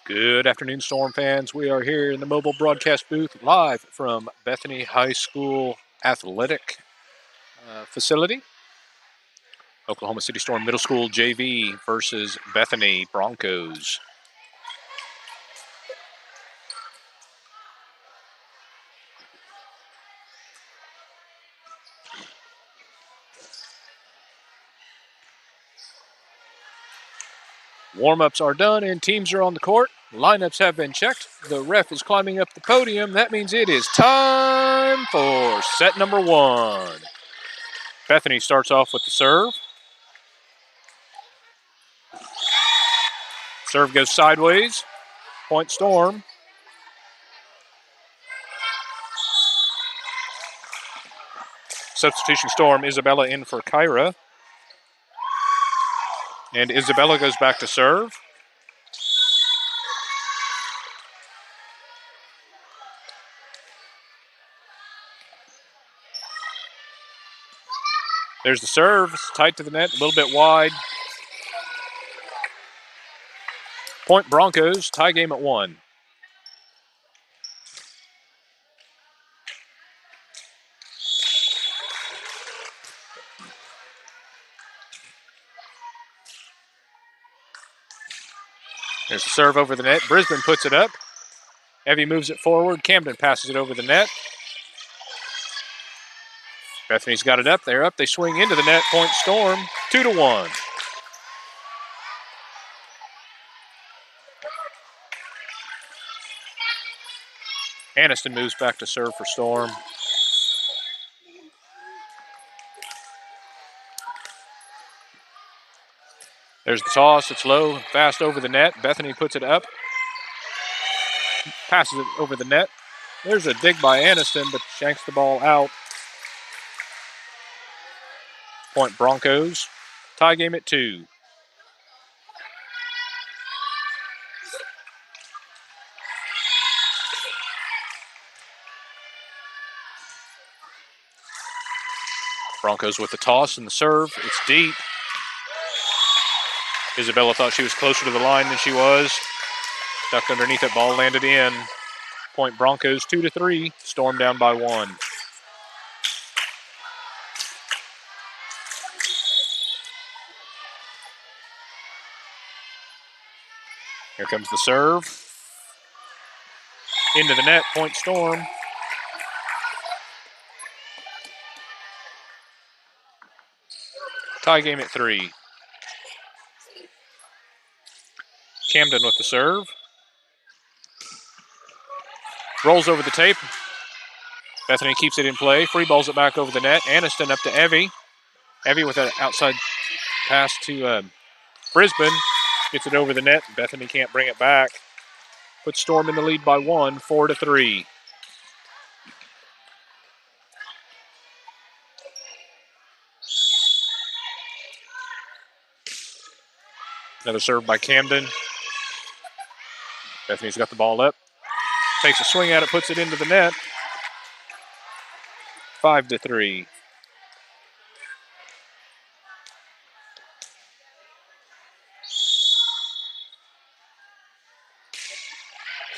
Good afternoon, Storm fans. We are here in the mobile broadcast booth live from Bethany High School Athletic Facility. Oklahoma City Storm Middle School JV versus Bethany Bronchos. Warm-ups are done and teams are on the court. Lineups have been checked. The ref is climbing up the podium. That means it is time for set number one. Bethany starts off with the serve. Serve goes sideways. Point Storm. Substitution Storm, Isabella in for Kyra. And Isabella goes back to serve. There's the serve. It's tight to the net, a little bit wide. Point Broncos, tie game at 1. There's the serve over the net. Brisbane puts it up. Evie moves it forward. Camden passes it over the net. Bethany's got it up. They're up. They swing into the net. Point Storm, 2-1. Aniston moves back to serve for Storm. There's the toss. It's low, fast over the net. Bethany puts it up. Passes it over the net. There's a dig by Aniston, but shanks the ball out. Point Broncos. Tie game at 2. Broncos with the toss and the serve. It's deep. Isabella thought she was closer to the line than she was. Ducked underneath it, ball landed in. Point Broncos 2-3. Storm down by 1. Here comes the serve. Into the net, point Storm. Tie game at 3. Camden with the serve. Rolls over the tape. Bethany keeps it in play. Free balls it back over the net. Aniston up to Evie. Evie with an outside pass to Brisbane. Gets it over the net. Bethany can't bring it back. Puts Storm in the lead by 1, 4-3. Another serve by Camden. Bethany's got the ball up. Takes a swing at it, puts it into the net. 5-3.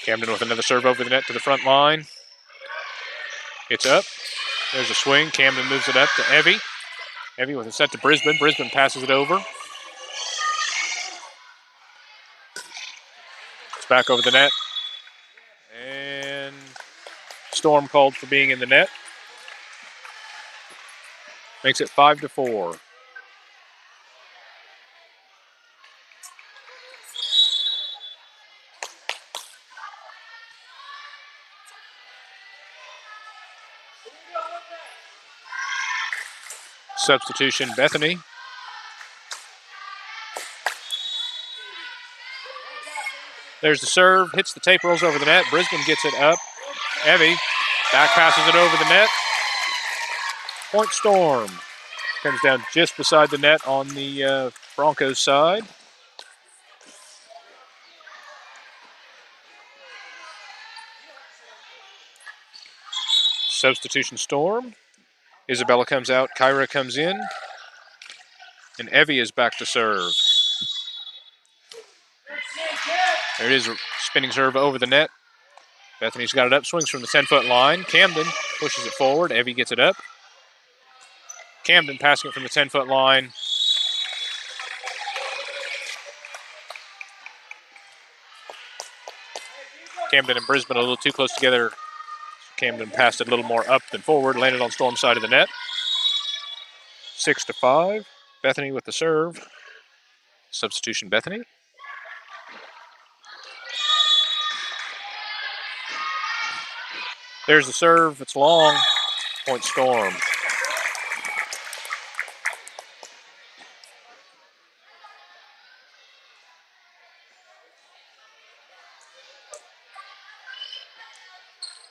Camden with another serve over the net to the front line. It's up. There's a swing. Camden moves it up to Evie. Evie with a set to Brisbane. Brisbane passes it over. It's back over the net. And Storm called for being in the net. Makes it 5-4. Substitution, Bethany. There's the serve, hits the tape, rolls over the net. Brisbane gets it up. Evie back passes it over the net. Point Storm. Comes down just beside the net on the Broncos side. Substitution Storm. Isabella comes out, Kyra comes in, and Evie is back to serve. There it is, spinning serve over the net. Bethany's got it up, swings from the 10-foot line. Camden pushes it forward. Evie gets it up. Camden passing it from the 10-foot line. Camden and Brisbane a little too close together. Camden passed it a little more up than forward, landed on Storm's side of the net. 6-5. Bethany with the serve. Substitution Bethany. There's the serve. It's long. Point Storm.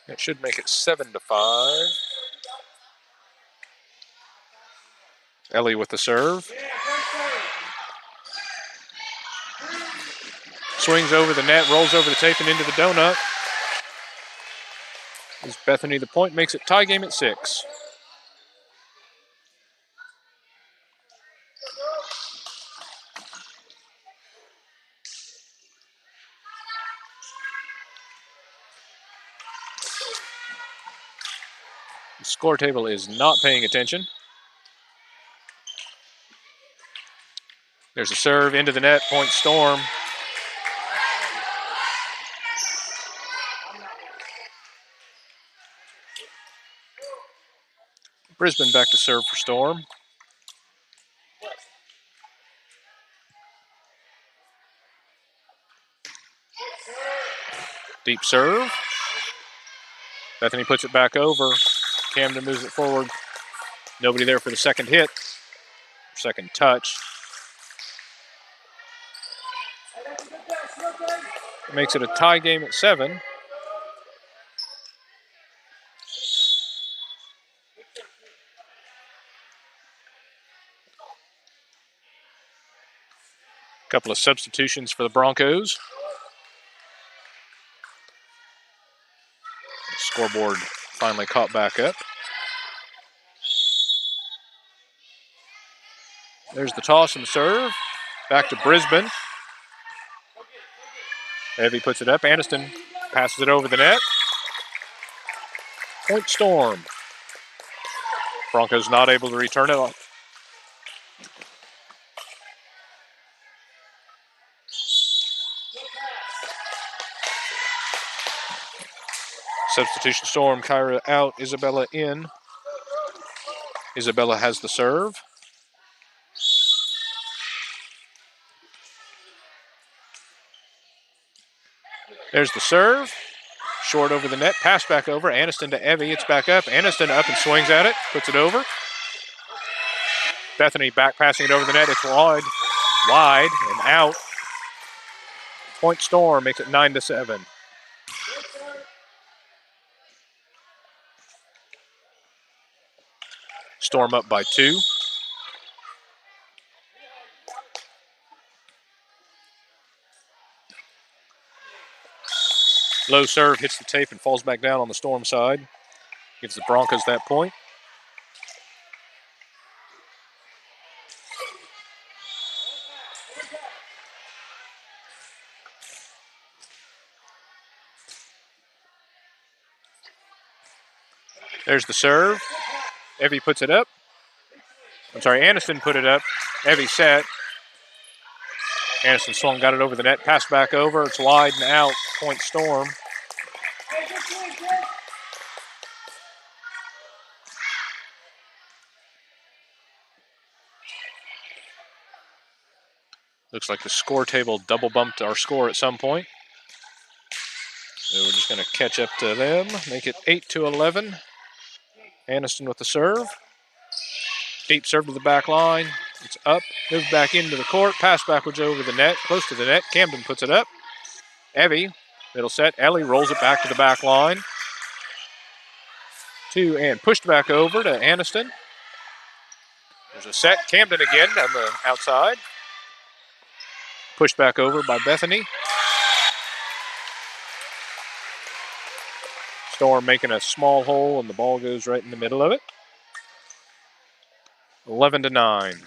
That should make it 7-5. Ellie with the serve. Swings over the net, rolls over the tape and into the donut. Is Bethany the point, makes it tie game at 6. The score table is not paying attention. There's a serve into the net, point Storm. Brisbane back to serve for Storm. Deep serve. Bethany puts it back over. Camden moves it forward. Nobody there for the second hit. Second touch. Makes it a tie game at 7. Couple of substitutions for the Broncos. Scoreboard finally caught back up. There's the toss and the serve. Back to Brisbane. Evie puts it up. Aniston passes it over the net. Point Storm. Broncos not able to return it. Substitution Storm. Kyra out. Isabella in. Isabella has the serve. There's the serve. Short over the net. Pass back over. Aniston to Evie. It's back up. Aniston up and swings at it. Puts it over. Bethany back passing it over the net. It's wide. Wide and out. Point Storm makes it 9-7. Storm up by 2. Low serve hits the tape and falls back down on the Storm side. Gives the Broncos that point. There's the serve. Evie puts it up. Aniston put it up. Evie set. Aniston swung, got it over the net. Pass back over. It's wide and out. Point Storm. Looks like the score table double bumped our score at some point. So we're just going to catch up to them. Make it 8-11. Aniston with the serve. Deep serve to the back line. It's up. Moves back into the court. Pass backwards over the net. Close to the net. Camden puts it up. Evie, middle set. Ellie rolls it back to the back line. 2 and pushed back over to Aniston. There's a set. Camden again on the outside. Pushed back over by Bethany. Storm making a small hole, and the ball goes right in the middle of it. 11-9.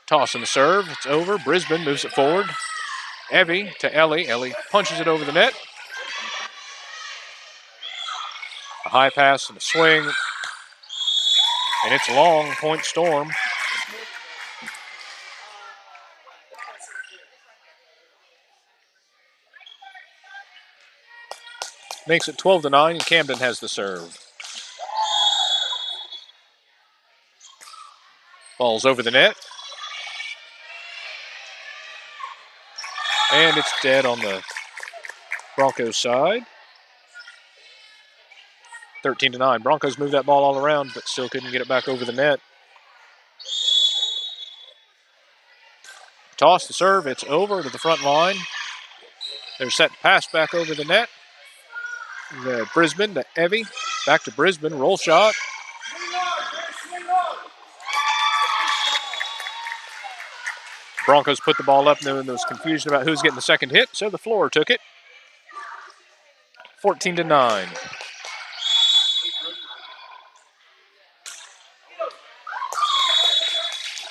Toss and the serve. It's over. Brisbane moves it forward. Evie to Ellie. Ellie punches it over the net. A high pass and a swing. And it's long. Point Storm. Makes it 12-9, and Camden has the serve. Ball's over the net. And it's dead on the Broncos side. 13-9. Broncos moved that ball all around, but still couldn't get it back over the net. Toss the serve. It's over to the front line. They're set to pass back over the net. Brisbane to Evie. Back to Brisbane. Roll shot. Broncos put the ball up, and then there was confusion about who's getting the second hit, so the floor took it. 14-9.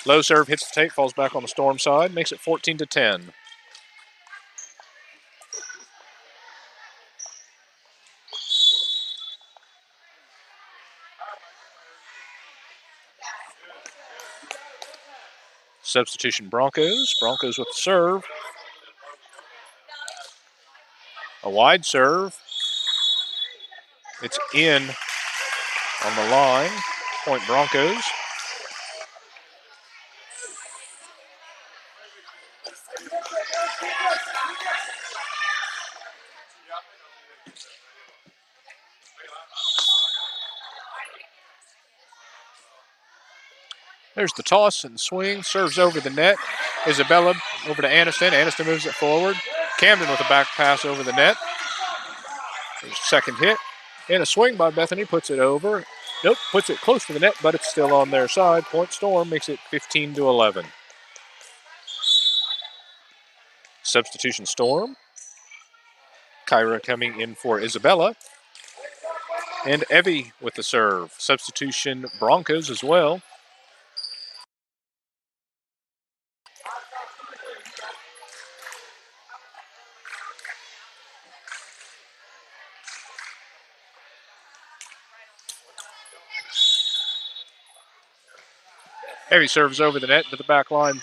Low serve hits the tape, falls back on the Storm side, makes it 14-10. Substitution Broncos. Broncos with the serve. A wide serve. It's in on the line. Point Broncos. There's the toss and swing. Serves over the net. Isabella over to Aniston. Aniston moves it forward. Camden with a back pass over the net. There's a second hit. And a swing by Bethany puts it over. Nope, puts it close to the net, but it's still on their side. Point Storm makes it 15-11. Substitution Storm. Kyra coming in for Isabella. And Evie with the serve. Substitution Broncos as well. Evie serves over the net to the back line.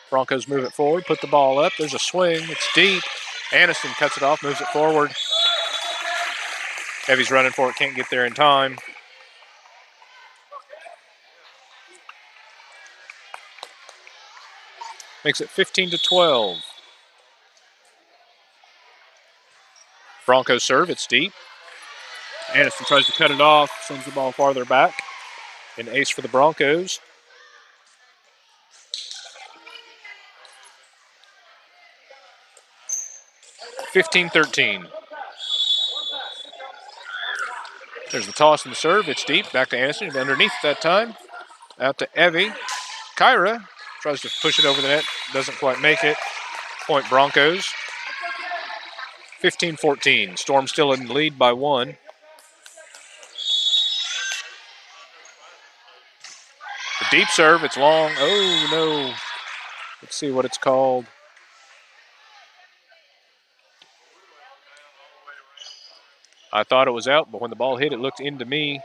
Broncos move it forward, put the ball up. There's a swing. It's deep. Aniston cuts it off, moves it forward. Evie's running for it, can't get there in time. Makes it 15-12. Broncos serve, it's deep. Aniston tries to cut it off, sends the ball farther back. An ace for the Broncos. (15-13). There's the toss and the serve. It's deep. Back to Aniston. Underneath that time. Out to Evie. Kyra tries to push it over the net. Doesn't quite make it. Point Broncos. 15-14. Storm still in the lead by 1. The deep serve. It's long. Oh, no. Let's see what it's called. I thought it was out, but when the ball hit, it looked into me.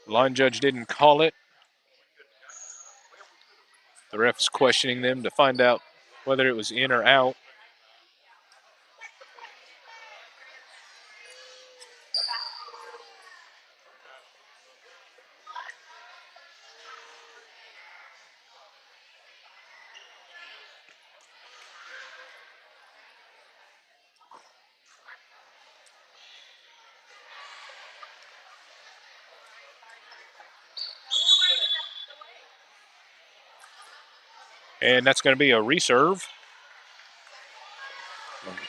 The line judge didn't call it. The ref is questioning them to find out whether it was in or out. And that's going to be a reserve.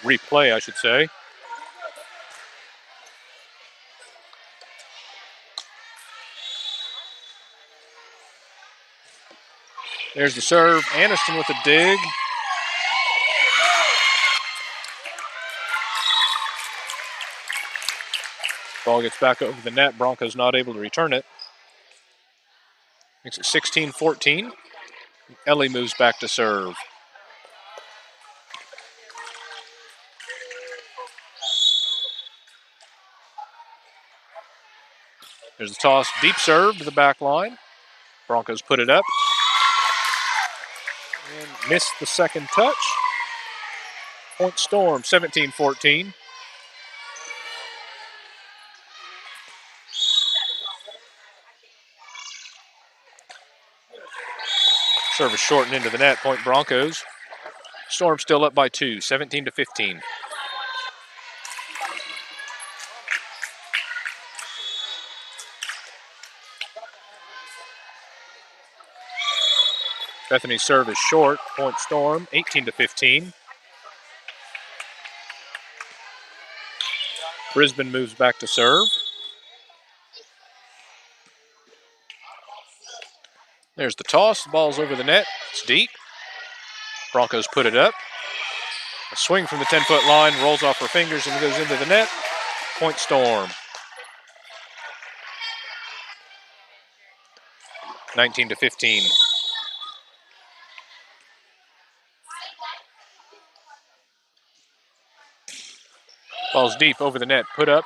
Replay, I should say. There's the serve. Aniston with a dig. Ball gets back over the net. Broncos not able to return it. Makes it 16-14. Ellie moves back to serve. There's a toss, deep serve to the back line. Broncos put it up and missed the second touch. Point Storm, 17-14. Service shortened into the net, point Broncos. Storm still up by 2, 17-15. Bethany's serve is short, point Storm, 18-15. Brisbane moves back to serve. There's the toss, the ball's over the net, it's deep. Broncos put it up. A swing from the 10-foot line, rolls off her fingers and goes into the net. Point Storm. 19-15. Ball's deep over the net, put up.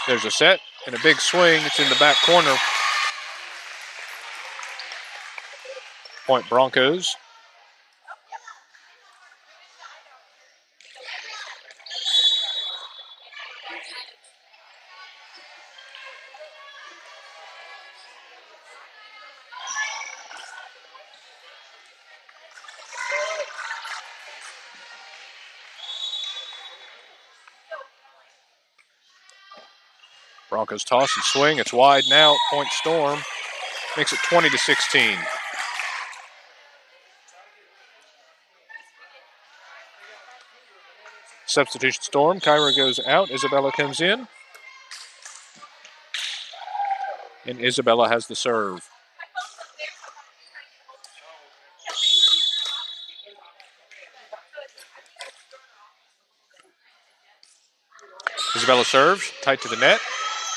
There's a set and a big swing. It's in the back corner. Point Broncos. Broncos toss and swing. It's wide now. Point Storm. Makes it 20-16. Substitution Storm. Kyra goes out. Isabella comes in. And Isabella has the serve. Isabella serves. Tight to the net.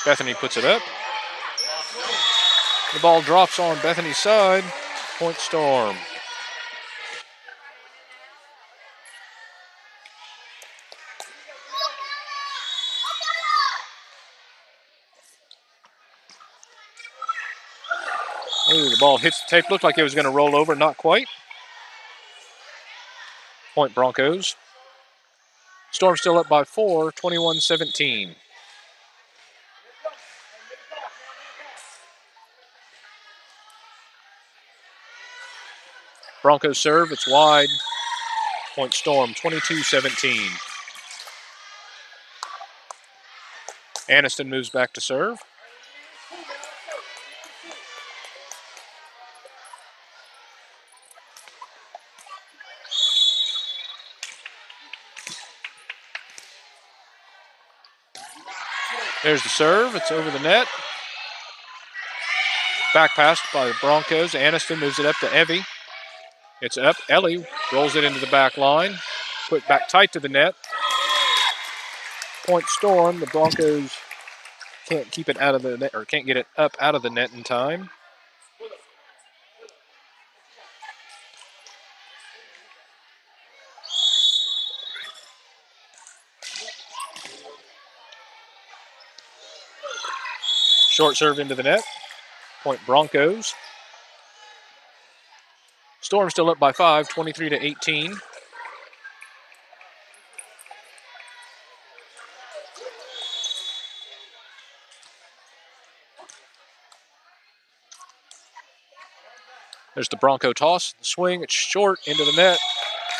Bethany puts it up. The ball drops on Bethany's side. Point Storm. Ooh, the ball hits the tape. Looked like it was going to roll over. Not quite. Point Broncos. Storm still up by 4, 21-17. Broncos serve. It's wide. Point Storm, 22-17. Aniston moves back to serve. There's the serve. It's over the net. Back pass by the Broncos. Aniston moves it up to Evie. It's up. Ellie rolls it into the back line. Put back tight to the net. Point Storm. The Broncos can't keep it out of the net, or can't get it up out of the net in time. Short serve into the net. Point Broncos. Storm still up by 5, 23-18. There's the Bronco toss. The swing, it's short into the net.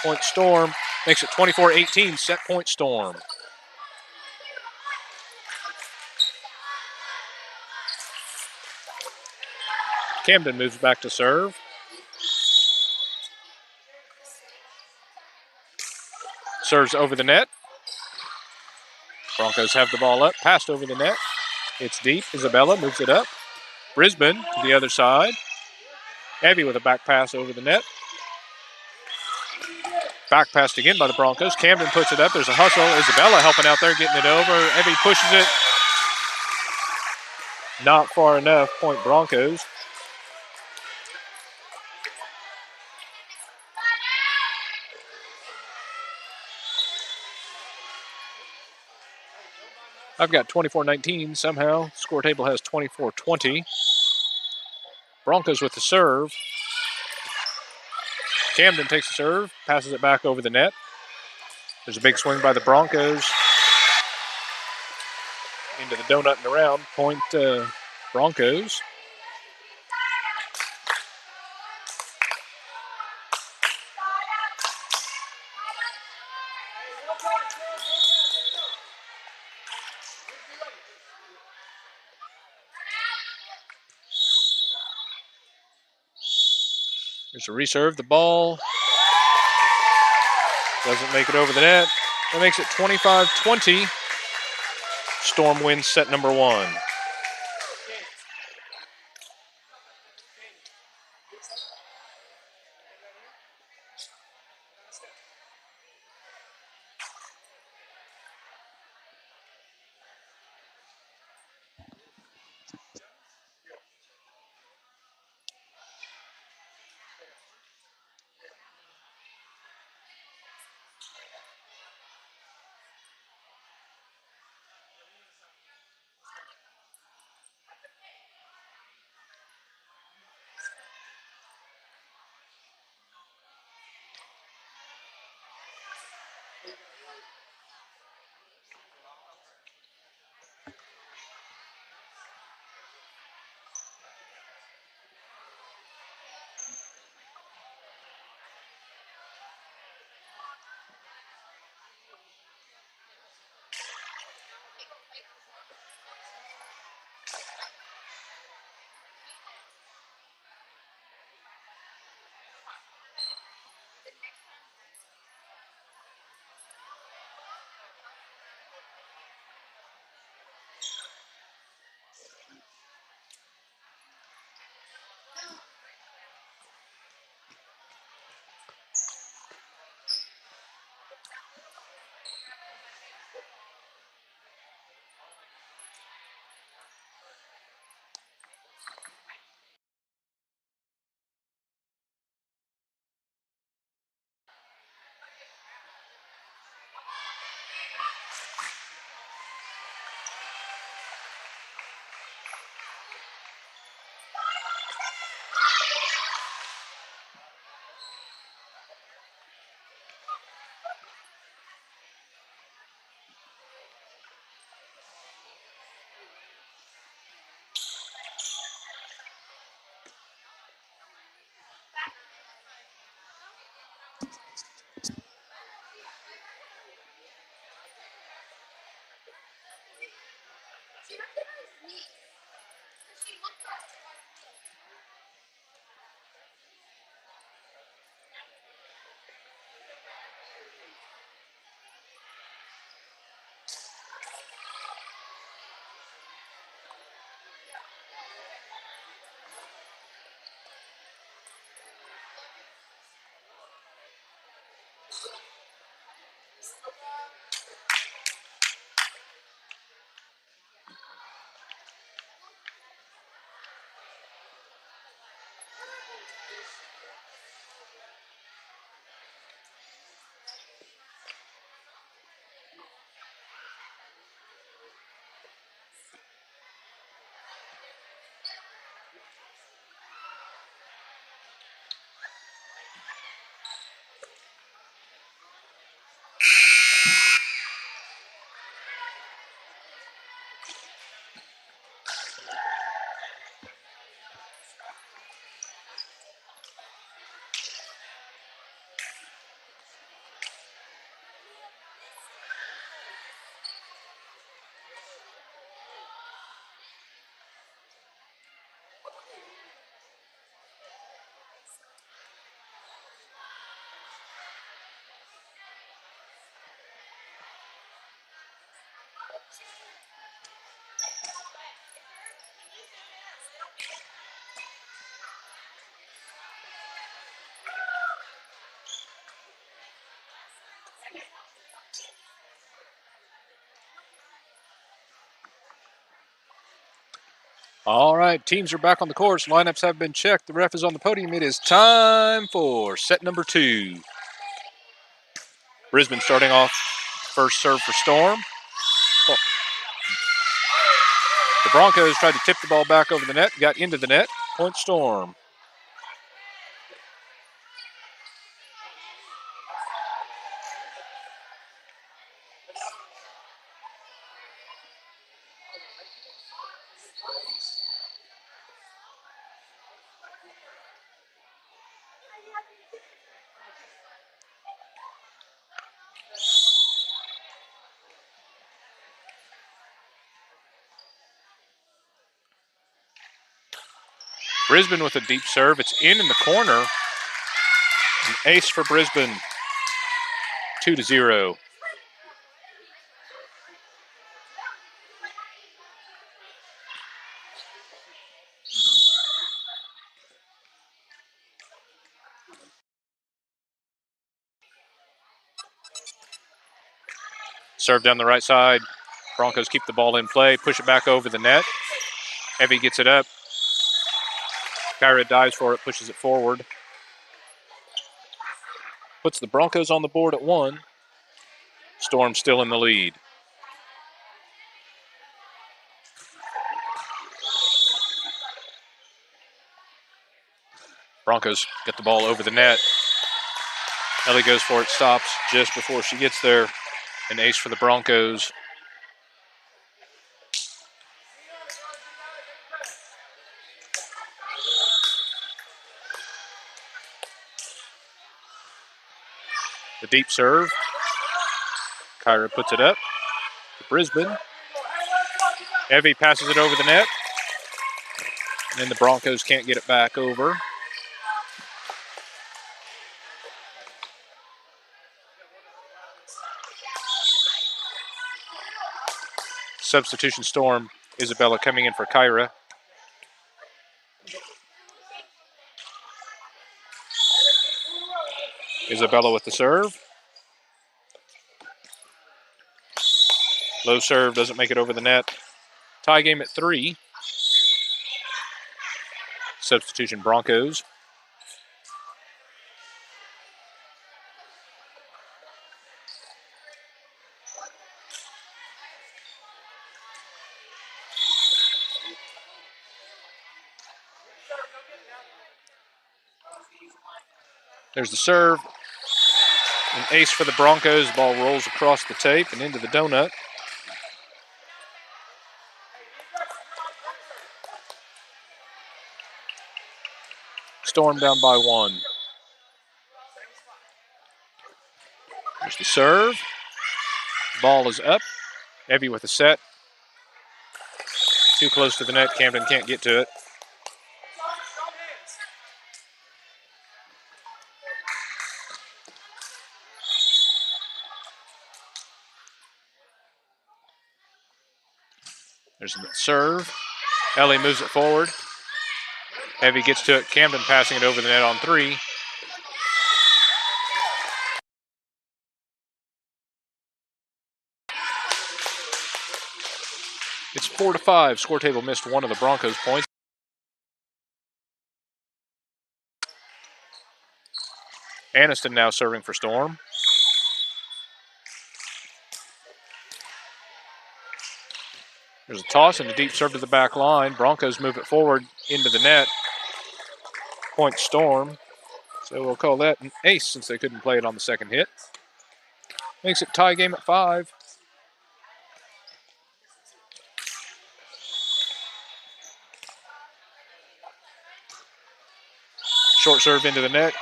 Point Storm. Makes it 24-18, set point Storm. Camden moves back to serve. Serves over the net. Broncos have the ball up, passed over the net. It's deep. Isabella moves it up. Brisbane to the other side. Evie with a back pass over the net. Back passed again by the Broncos. Camden puts it up. There's a hustle. Isabella helping out there, getting it over. Evie pushes it. Not far enough. Point Broncos. I've got 24-19 somehow. Score table has 24-20. Broncos with the serve. Camden takes the serve, passes it back over the net. There's a big swing by the Broncos into the donut and around. Point Broncos. There's a reserve. The ball doesn't make it over the net. That makes it 25-20. Storm wins set number 1. All right, teams are back on the course. Lineups have been checked. The ref is on the podium. It is time for set number 2. Brisbane starting off first serve for Storm. Broncos tried to tip the ball back over the net, got into the net. Point Storm. Brisbane with a deep serve. It's in the corner. An ace for Brisbane. 2-0. Serve down the right side. Broncos keep the ball in play, push it back over the net. Evie gets it up. Kyra dives for it, pushes it forward. Puts the Broncos on the board at 1. Storm still in the lead. Broncos get the ball over the net. Ellie goes for it, stops just before she gets there. An ace for the Broncos. The deep serve. Kyra puts it up to Brisbane. Evie passes it over the net. And then the Broncos can't get it back over. Substitution Storm. Isabella coming in for Kyra. Isabella with the serve. Low serve, doesn't make it over the net. Tie game at 3. Substitution Broncos. There's the serve. An ace for the Broncos. Ball rolls across the tape and into the donut. Storm down by 1. There's the serve. Ball is up. Evie with a set. Too close to the net. Camden can't get to it. There's the serve. Ellie moves it forward. Evie gets to it. Camden passing it over the net on 3. It's 4-5. Score table missed one of the Broncos' points. Aniston now serving for Storm. There's a toss and a deep serve to the back line. Broncos move it forward into the net. Point Storm. So we'll call that an ace since they couldn't play it on the second hit. Makes it tie game at 5. Short serve into the net.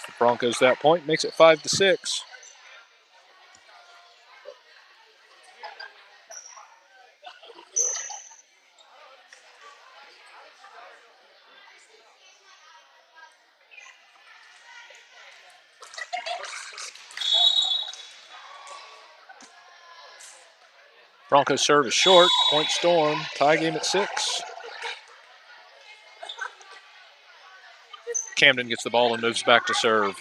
The Broncos that point makes it 5-6. Broncos serve is short. Point Storm. Tie game at 6. Camden gets the ball and moves back to serve.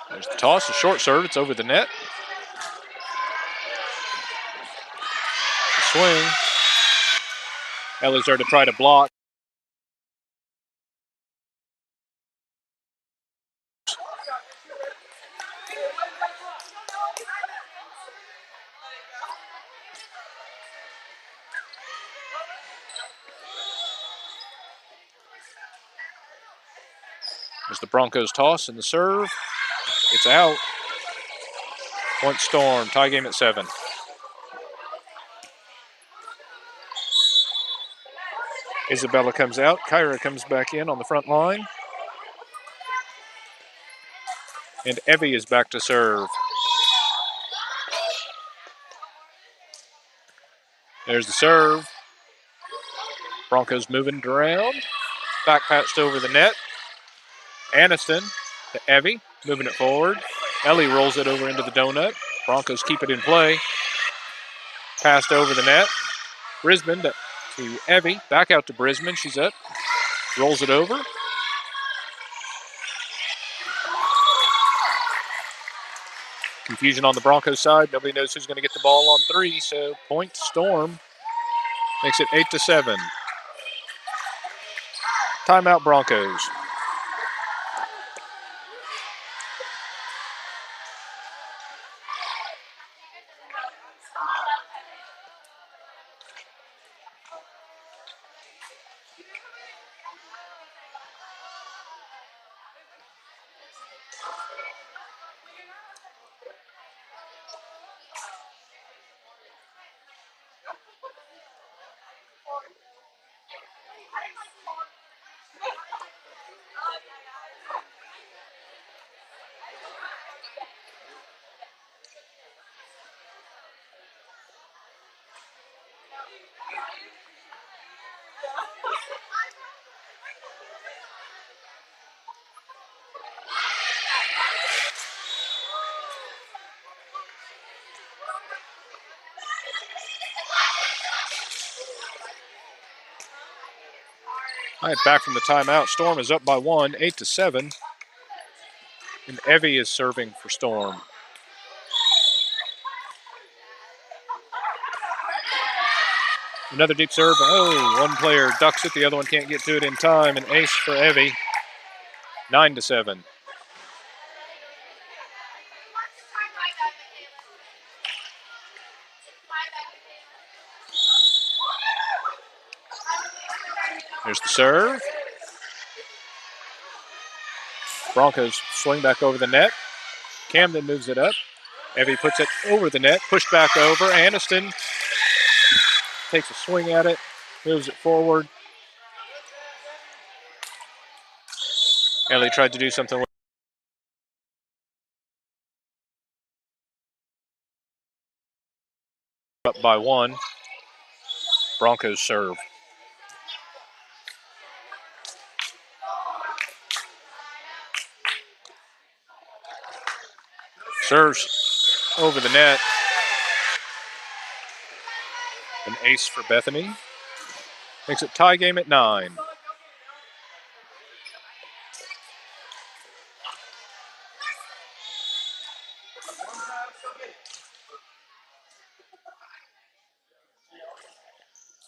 There's the toss, a short serve. It's over the net. The swing. Ellie's there to try to block. There's the Broncos toss and the serve. It's out. Point Storm. Tie game at 7. Isabella comes out. Kyra comes back in on the front line. And Evie is back to serve. There's the serve. Broncos moving it around. Back patched over the net. Aniston to Evie, moving it forward. Ellie rolls it over into the donut. Broncos keep it in play. Passed over the net. Brisbane to Evie. Back out to Brisbane. She's up. Rolls it over. Confusion on the Broncos side. Nobody knows who's going to get the ball on 3, so point Storm makes it 8-7. Timeout Broncos. All right, back from the timeout. Storm is up by 1, 8-7. And Evie is serving for Storm. Another deep serve. Oh, one player ducks it. The other one can't get to it in time. An ace for Evie. 9-7. There's the serve. Broncos swing back over the net. Camden moves it up. Evie puts it over the net. Pushed back over. Aniston takes a swing at it. Moves it forward. Ellie tried to do something with up by 1. Broncos serve. Serves over the net. An ace for Bethany. Makes it tie game at 9.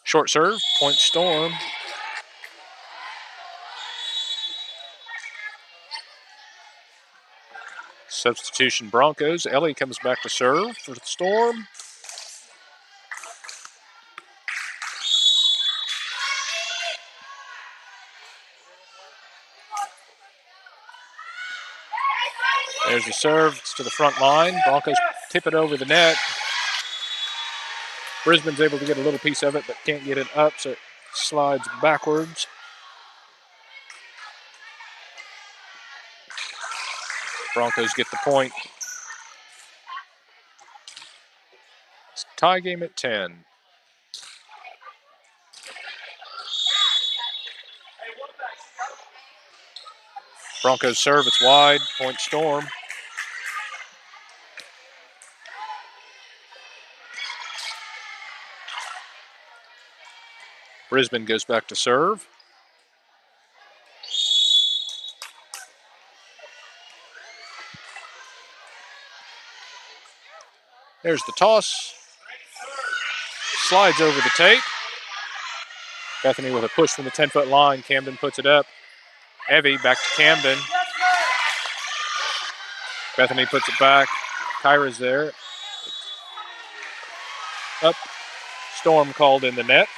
Short serve, point Storm. Substitution Broncos. Ellie comes back to serve for the Storm. There's the serve. It's to the front line. Broncos tip it over the net. Brisbane's able to get a little piece of it, but can't get it up, so it slides backwards. Broncos get the point. It's a tie game at 10. Broncos serve. It's wide. Point Storm. Brisbane goes back to serve. There's the toss. Slides over the tape. Bethany with a push from the 10-foot line. Camden puts it up. Evie back to Camden. Bethany puts it back. Kyra's there. Up. Storm called in the net.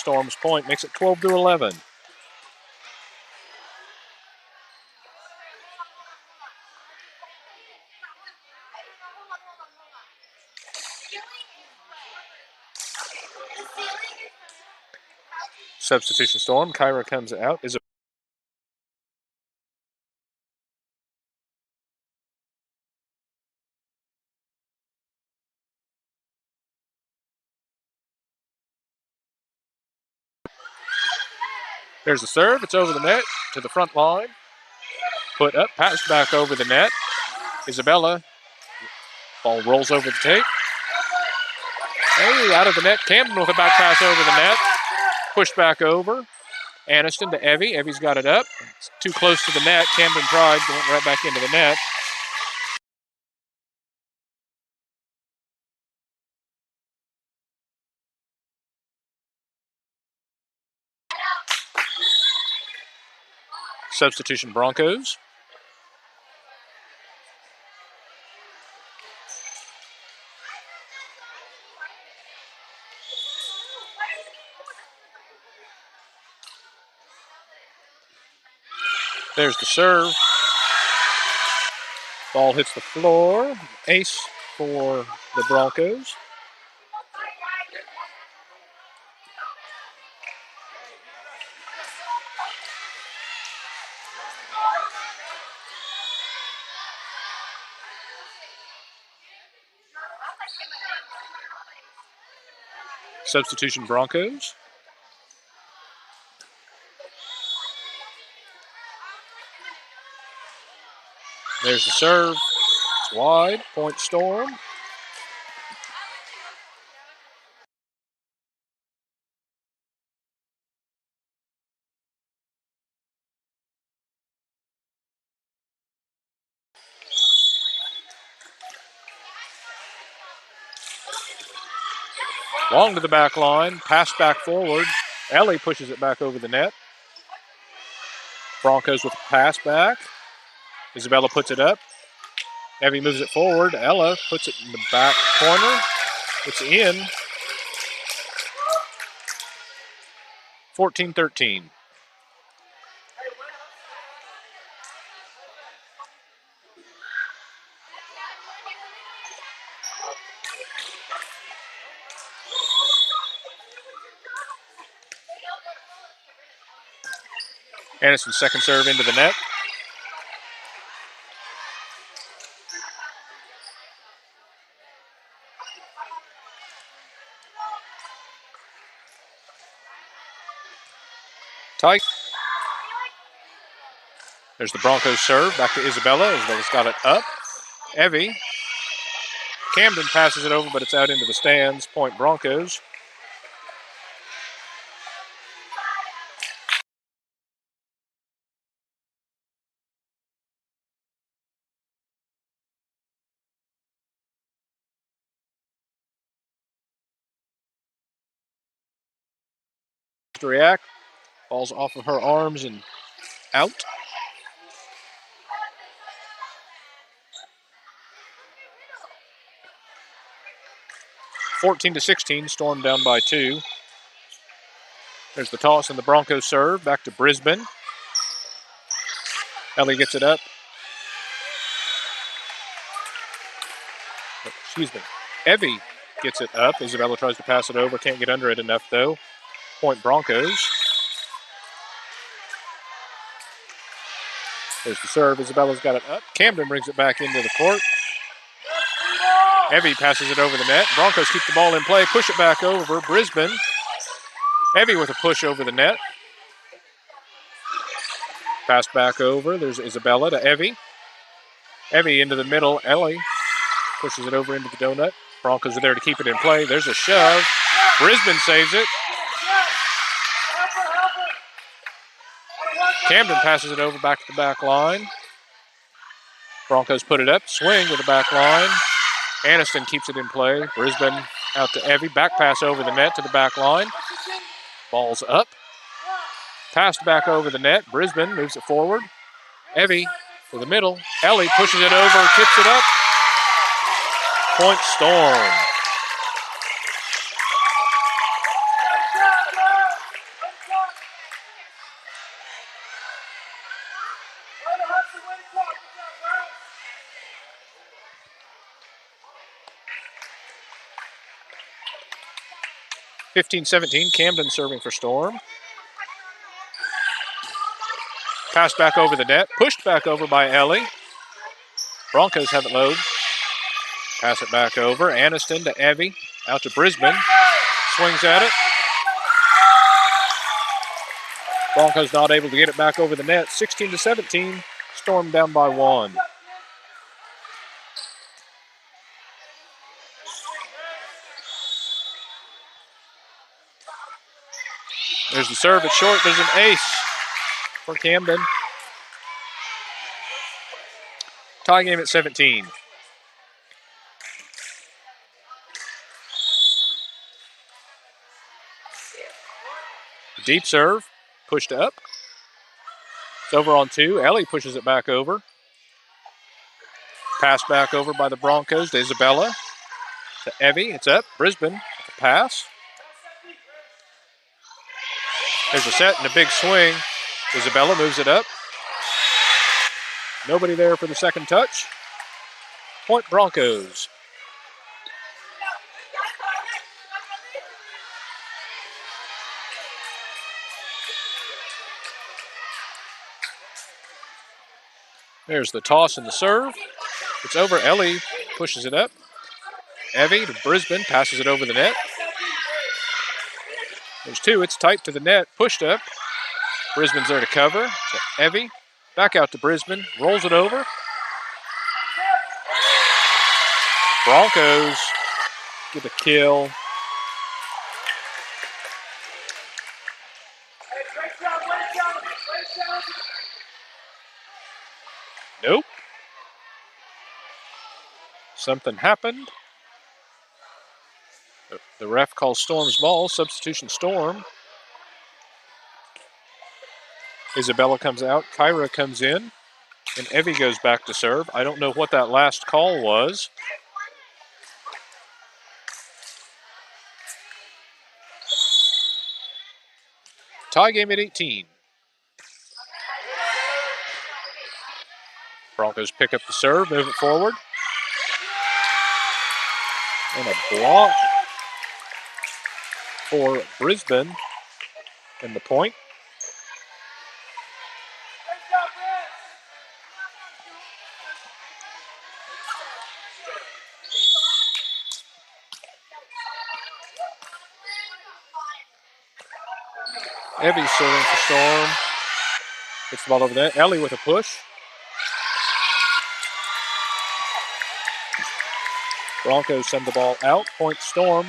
Storm's point makes it 12-11. Substitution Storm. Kyra comes out. There's the serve. It's over the net to the front line. Put up, passed back over the net. Isabella. Ball rolls over the tape. Hey, out of the net. Camden with a back pass over the net. Pushed back over. Aniston to Evie. Evie's got it up. It's too close to the net. Camden tried, went right back into the net. Substitution Broncos. There's the serve. Ball hits the floor. Ace for the Broncos. Substitution Broncos. There's the serve. It's wide. Point Storm. Long to the back line. Pass back forward. Ellie pushes it back over the net. Broncos with a pass back. Isabella puts it up. Evie moves it forward. Ella puts it in the back corner. It's in. 14-13. Anderson's second serve into the net. Tight. There's the Broncos serve. Back to Isabella. Isabella's got it up. Evie. Camden passes it over, but it's out into the stands. Point Broncos. To react. Ball's off of her arms and out. (14-16). Storm down by 2. There's the toss and the Broncos serve. Back to Brisbane. Ellie gets it up. Excuse me. Evie gets it up. Isabella tries to pass it over. Can't get under it enough, though. Point Broncos. There's the serve. Isabella's got it up. Camden brings it back into the court. Evie passes it over the net. Broncos keep the ball in play. Push it back over. Brisbane. Evie with a push over the net. Pass back over. There's Isabella to Evie. Evie into the middle. Ellie pushes it over into the donut. Broncos are there to keep it in play. There's a shove. Brisbane saves it. Camden passes it over back to the back line. Broncos put it up. Swing to the back line. Aniston keeps it in play. Brisbane out to Evie. Back pass over the net to the back line. Ball's up. Passed back over the net. Brisbane moves it forward. Evie to the middle. Ellie pushes it over, tips it up. Point Storm. 15-17, Camden serving for Storm. Pass back over the net, pushed back over by Ellie. Broncos have it low. Pass it back over. Aniston to Evie. Out to Brisbane. Swings at it. Broncos not able to get it back over the net. 16-17. Storm down by 1. There's the serve. It's short. There's an ace for Camden. Tie game at 17. Deep serve. Pushed up. It's over on 2. Ellie pushes it back over. Pass back over by the Broncos to Isabella. To Evie. It's up. Brisbane with the pass. There's a set and a big swing. Isabella moves it up. Nobody there for the second touch. Point Broncos. There's the toss and the serve. It's over. Ellie pushes it up. Evie to Brisbane, passes it over the net. There's 2. It's tight to the net. Pushed up. Brisbane's there to cover. To Evie. Back out to Brisbane. Rolls it over. Broncos get a kill. Nope. Something happened. The ref calls Storm's ball. Substitution Storm. Isabella comes out. Kyra comes in. And Evie goes back to serve. I don't know what that last call was. Tie game at 18. Broncos pick up the serve, move it forward. And a block for Brisbane in the point. Evie serving for Storm. Gets the ball over there. Ellie with a push. Broncos send the ball out. Point Storm.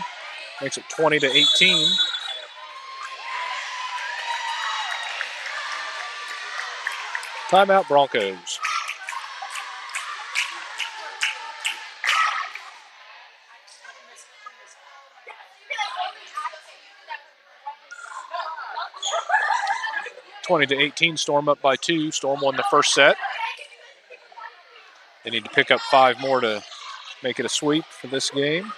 Makes it 20-18. Timeout Broncos. (20-18). Storm up by 2. Storm won the first set. They need to pick up 5 more to make it a sweep for this game.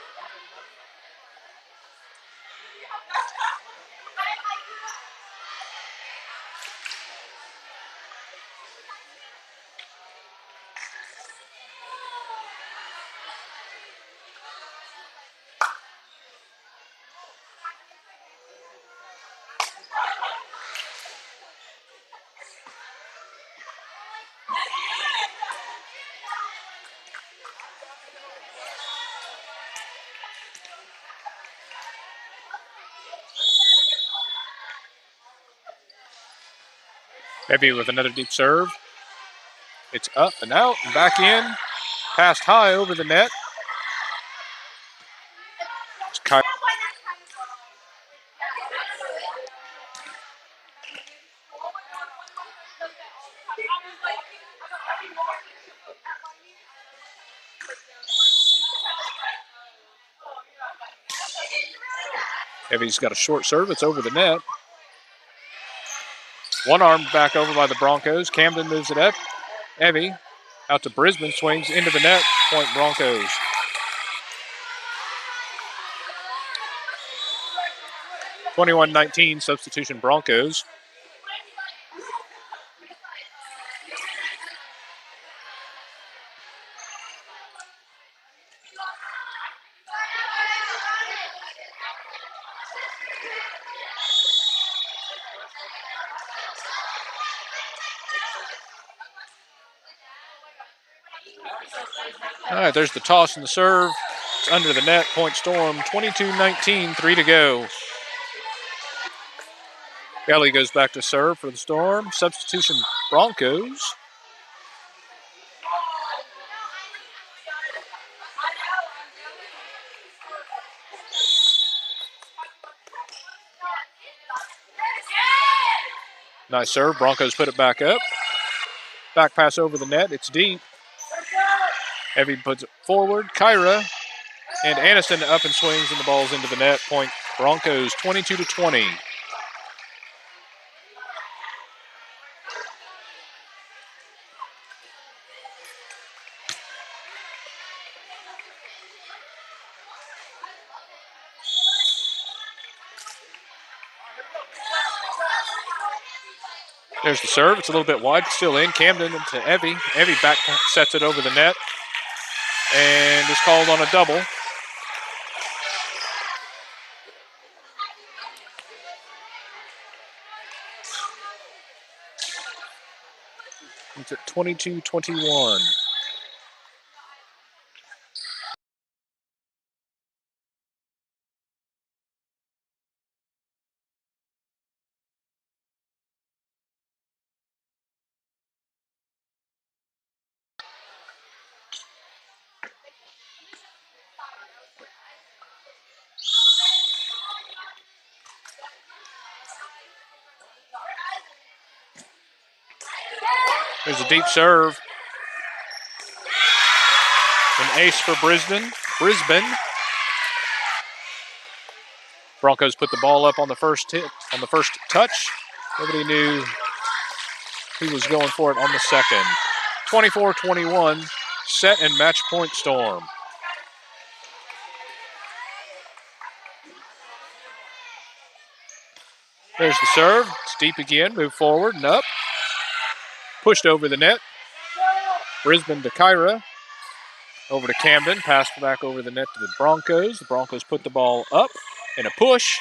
Evie with another deep serve. It's up and out and back in. Passed high over the net. Evie's got a short serve. It's over the net. One arm back over by the Broncos. Camden moves it up. Evie out to Brisbane, swings into the net. Point Broncos. (21-19), substitution Broncos. All right, there's the toss and the serve. It's under the net. Point Storm, 22-19, 3 to go. Kelly goes back to serve for the Storm. Substitution Broncos. Nice serve. Broncos put it back up. Back pass over the net. It's deep. Evie puts it forward. Kyra and Aniston up and swings, and the ball's into the net. Point Broncos 22-20. There's the serve. It's a little bit wide. Still in. Camden to Evie. Evie back sets it over the net and is called on a double. It's at 22-21. There's a deep serve. An ace for Brisbane. Broncos put the ball up on the first touch. Nobody knew who was going for it on the second. 24-21, set and match point Storm. There's the serve. It's deep again. Move forward and up. Pushed over the net. Brisbane to Kyra. Over to Camden. Passed back over the net to the Broncos. The Broncos put the ball up in a push.